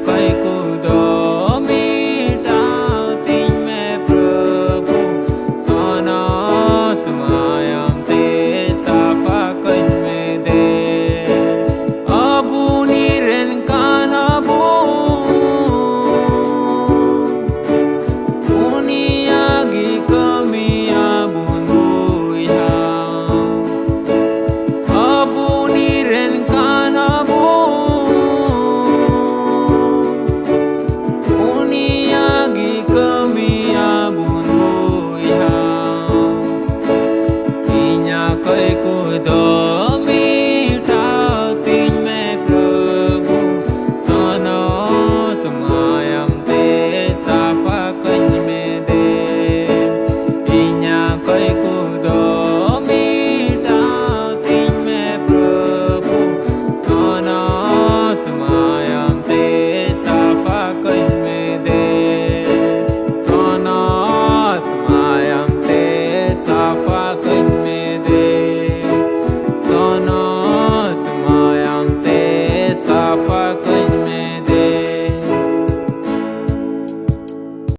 कोई कूदो मीठाती मैं प्रभु सोना तुमायम ते साफा कन में दे अबू नीरन कानाबू उनियागी कमिया बुनुया अबू नीरन कानाबू उनियागी कमिया बुनुया इन्या कोई कूदो मीठाती मैं प्रभु सोना तुमायम ते साफा कन में दे इन्या कोई कूदो मीठाती मैं प्रभु सोना तुमायम ते साफा कन में दे सोना तुमायम ते साफा कन में दे सोना तुमायम ते साफा कन